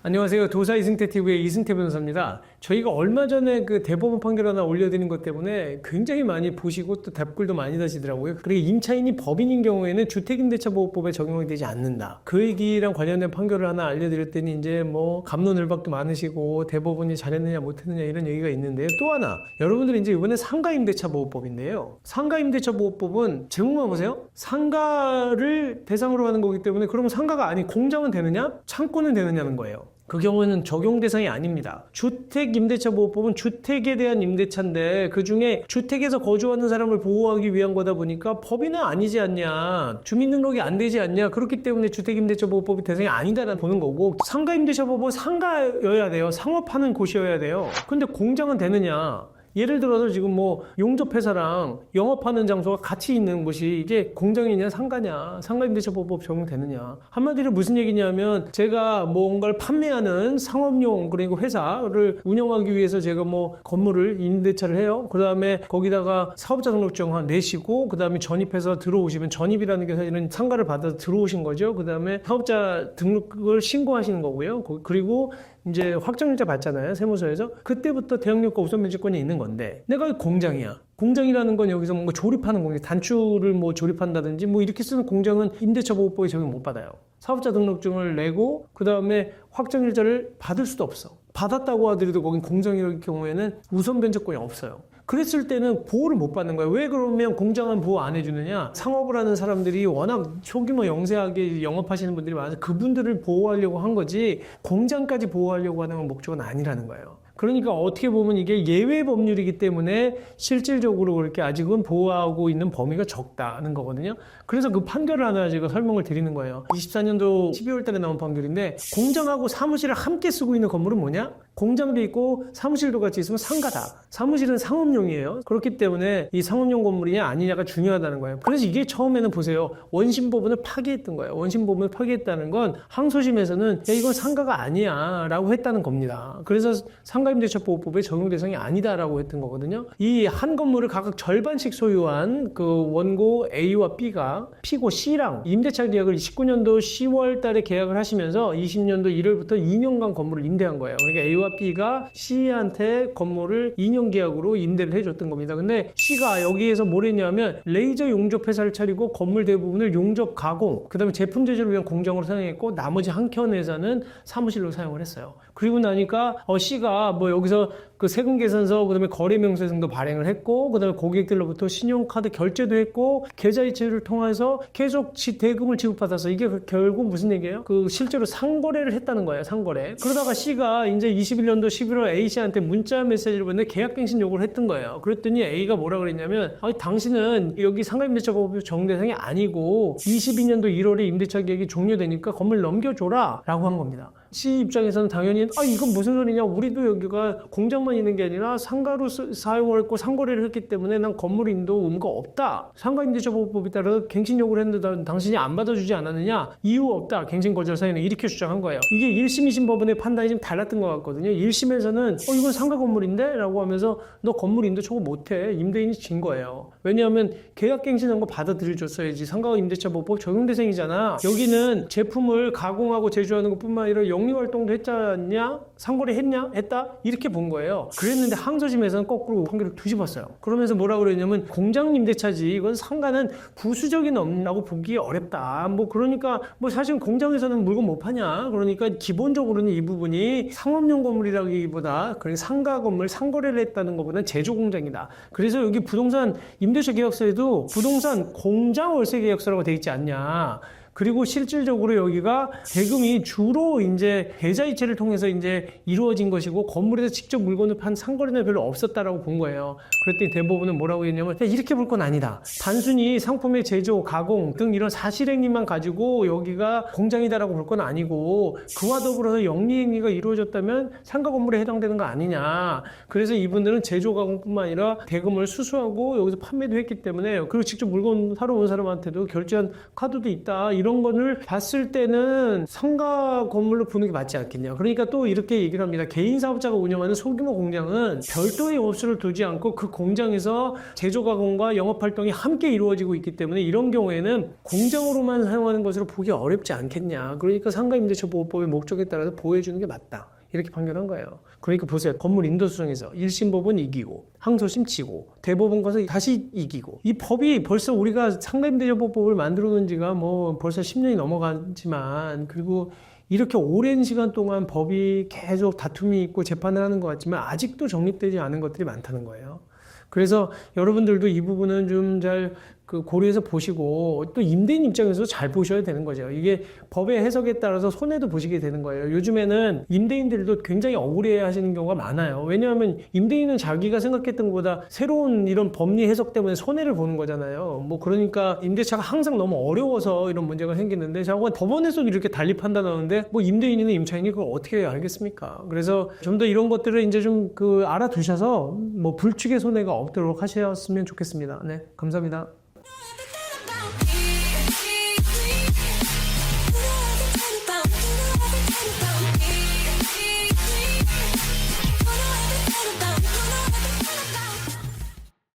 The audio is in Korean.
안녕하세요. 도사 이승태 TV의 이승태 변호사입니다. 저희가 얼마 전에 그 대법원 판결 하나 올려드린 것 때문에 굉장히 많이 보시고 또 답글도 많이 다시더라고요. 그리고 임차인이 법인인 경우에는 주택임대차보호법에 적용이 되지 않는다. 그 얘기랑 관련된 판결을 하나 알려드렸더니 이제 뭐 갑론을박도 많으시고 대법원이 잘했느냐 못했느냐 이런 얘기가 있는데요. 또 하나, 여러분들이 이제 이번에 상가임대차보호법인데요. 상가임대차보호법은 제목만 보세요. 상가를 대상으로 하는 거기 때문에 그러면 상가가 아닌 공장은 되느냐? 창고는 되느냐는 거예요. 그 경우에는 적용 대상이 아닙니다. 주택임대차보호법은 주택에 대한 임대차인데 그중에 주택에서 거주하는 사람을 보호하기 위한 거다 보니까 법인은 아니지 않냐, 주민등록이 안 되지 않냐, 그렇기 때문에 주택임대차보호법이 대상이 아니다라는 보는 거고, 상가임대차보호법은 상가여야 돼요. 상업하는 곳이어야 돼요. 근데 공장은 되느냐? 예를 들어서 지금 뭐 용접회사랑 영업하는 장소가 같이 있는 곳이 이게 공장이냐 상가냐, 상가임대차보호법 적용되느냐. 한마디로 무슨 얘기냐면 제가 뭔가를 판매하는 상업용 그리고 회사를 운영하기 위해서 제가 뭐 건물을 임대차를 해요. 그 다음에 거기다가 사업자 등록증 내시고 그 다음에 전입해서 들어오시면, 전입이라는 게 사실은 상가를 받아서 들어오신 거죠. 그 다음에 사업자 등록을 신고하시는 거고요. 그리고 이제 확정일자 받잖아요, 세무서에서. 그때부터 대항력과 우선면제권이 있는 건데, 내가 공장이야. 공장이라는 건 여기서 뭔가 조립하는 공장, 단추를 뭐 조립한다든지 뭐 이렇게 쓰는 공장은 임대차보호법에 적용 못 받아요. 사업자 등록증을 내고 그 다음에 확정일자를 받을 수도 없어. 받았다고 하더라도 거긴 공장일 경우에는 우선변제권이 없어요. 그랬을 때는 보호를 못 받는 거예요. 왜 그러면 공장은 보호 안 해주느냐? 상업을 하는 사람들이 워낙 소규모 영세하게 영업하시는 분들이 많아서 그분들을 보호하려고 한 거지, 공장까지 보호하려고 하는 목적은 아니라는 거예요. 그러니까 어떻게 보면 이게 예외 법률이기 때문에 실질적으로 그렇게 아직은 보호하고 있는 범위가 적다는 거거든요. 그래서 그 판결을 하나 제가 설명을 드리는 거예요. 24년도 12월 달에 나온 판결인데, 공장하고 사무실을 함께 쓰고 있는 건물은 뭐냐? 공장도 있고 사무실도 같이 있으면 상가다. 사무실은 상업용이에요. 그렇기 때문에 이 상업용 건물이냐 아니냐가 중요하다는 거예요. 그래서 이게 처음에는 보세요, 원심법원을 파기했던 거예요. 원심법원을 파기했다는 건 항소심에서는 야, 이건 상가가 아니야 라고 했다는 겁니다. 그래서 상가임대차보호법의 적용 대상이 아니다라고 했던 거거든요. 이 한 건물을 각각 절반씩 소유한 그 원고 A와 B가 P고 C랑 임대차 계약을 19년도 10월 달에 계약을 하시면서 20년도 1월부터 2년간 건물을 임대한 거예요. 그러니까 A와 B가 C한테 건물을 2년 계약으로 임대를 해줬던 겁니다. 근데 C가 여기에서 뭘 했냐면 레이저 용접 회사를 차리고 건물 대부분을 용접 가공, 그 다음에 제품 제조를 위한 공장으로 사용했고 나머지 한 켠 회사는 사무실로 사용을 했어요. 그리고 나니까 C가 뭐 여기서 그 세금 계산서, 그 다음에 거래 명세서도 발행을 했고, 그 다음에 고객들로부터 신용카드 결제도 했고, 계좌이체를 통해서 계속 대금을 지급받아서, 이게 결국 무슨 얘기예요? 그 실제로 상거래를 했다는 거예요, 상거래. 그러다가 C가 이제 21년도 11월 A씨한테 문자 메시지를 보냈는데 계약갱신 요구를 했던 거예요. 그랬더니 A가 뭐라 그랬냐면, 당신은 여기 상가임대차보호법 적용 대상이 아니고 22년도 1월에 임대차 계약이 종료되니까 건물 넘겨줘라 라고 한 겁니다. C 입장에서는 당연히 이건 무슨 소리냐, 우리도 여기가 공장만 있는 게 아니라 상가로 사용을 했고 상거래를 했기 때문에 난 건물인도 의무가 없다. 상가임대차보호법에 따라 갱신 요구를 했는데 당신이 안 받아주지 않았느냐, 이유 없다, 갱신 거절 사유는, 이렇게 주장한 거예요. 이게 1심 2심 법원의 판단이 좀 달랐던 것 같거든요. 1심에서는 이건 상가 건물인데? 라고 하면서 너 건물 임대 초과 못해, 임대인이 진 거예요. 왜냐하면 계약갱신한 거 받아들여줬어야지, 상가임대차보호법 적용 대상이잖아. 여기는 제품을 가공하고 제조하는 것 뿐만 아니라 영리활동도 했잖냐? 상거래 했냐? 했다? 이렇게 본 거예요. 그랬는데 항소심에서는 거꾸로 판결을 뒤집었어요. 그러면서 뭐라고 그랬냐면 공장 임대차지, 이건 상가는 부수적인 업무라고 보기 어렵다. 그러니까 사실 공장에서는 물건 못 파냐? 그러니까 기본적으로는 이 부분이 상업용 건물이라기보다 그냥 상가 건물 상거래를 했다는 것보다는 제조 공장이다. 그래서 여기 부동산 임대차 계약서에도 부동산 공장 월세 계약서라고 돼 있지 않냐? 그리고 실질적으로 여기가 대금이 주로 이제 계좌이체를 통해서 이제 이루어진 것이고 건물에서 직접 물건을 판 상거래는 별로 없었다라고 본 거예요. 그랬더니 대법원은 뭐라고 했냐면 이렇게 볼 건 아니다. 단순히 상품의 제조, 가공 등 이런 사실행위만 가지고 여기가 공장이다라고 볼 건 아니고 그와 더불어서 영리행위가 이루어졌다면 상가 건물에 해당되는 거 아니냐. 그래서 이분들은 제조, 가공뿐만 아니라 대금을 수수하고 여기서 판매도 했기 때문에, 그리고 직접 물건 사러 온 사람한테도 결제한 카드도 있다, 이런 이런 거를 봤을 때는 상가 건물로 보는 게 맞지 않겠냐. 그러니까 또 이렇게 얘기를 합니다. 개인 사업자가 운영하는 소규모 공장은 별도의 업소를 두지 않고 그 공장에서 제조 가공과 영업 활동이 함께 이루어지고 있기 때문에 이런 경우에는 공장으로만 사용하는 것으로 보기 어렵지 않겠냐. 그러니까 상가임대차보호법의 목적에 따라서 보호해주는 게 맞다. 이렇게 판결한 거예요. 그러니까 보세요. 건물 인도수정에서 1심법은 이기고 항소심 치고 대법원 가서 다시 이기고 이 법이 벌써 우리가 상가임대차보호법을 만들어 놓은 지가 뭐 벌써 10년이 넘어가지만 그리고 이렇게 오랜 시간 동안 법이 계속 다툼이 있고 재판을 하는 것 같지만 아직도 정립되지 않은 것들이 많다는 거예요. 그래서 여러분들도 이 부분은 좀 잘 고려해서 보시고 또 임대인 입장에서 잘 보셔야 되는 거죠. 이게 법의 해석에 따라서 손해도 보시게 되는 거예요. 요즘에는 임대인들도 굉장히 억울해 하시는 경우가 많아요. 왜냐하면 임대인은 자기가 생각했던 것보다 새로운 이런 법리 해석 때문에 손해를 보는 거잖아요. 뭐 그러니까 임대차가 항상 너무 어려워서 이런 문제가 생기는데 자꾸 법원에서도 이렇게 달리 판단하는데 뭐 임대인이나 임차인이 그걸 어떻게 알겠습니까? 그래서 좀 더 이런 것들을 이제 좀 알아두셔서 뭐 불축의 손해가 없도록 하셨으면 좋겠습니다. 네, 감사합니다.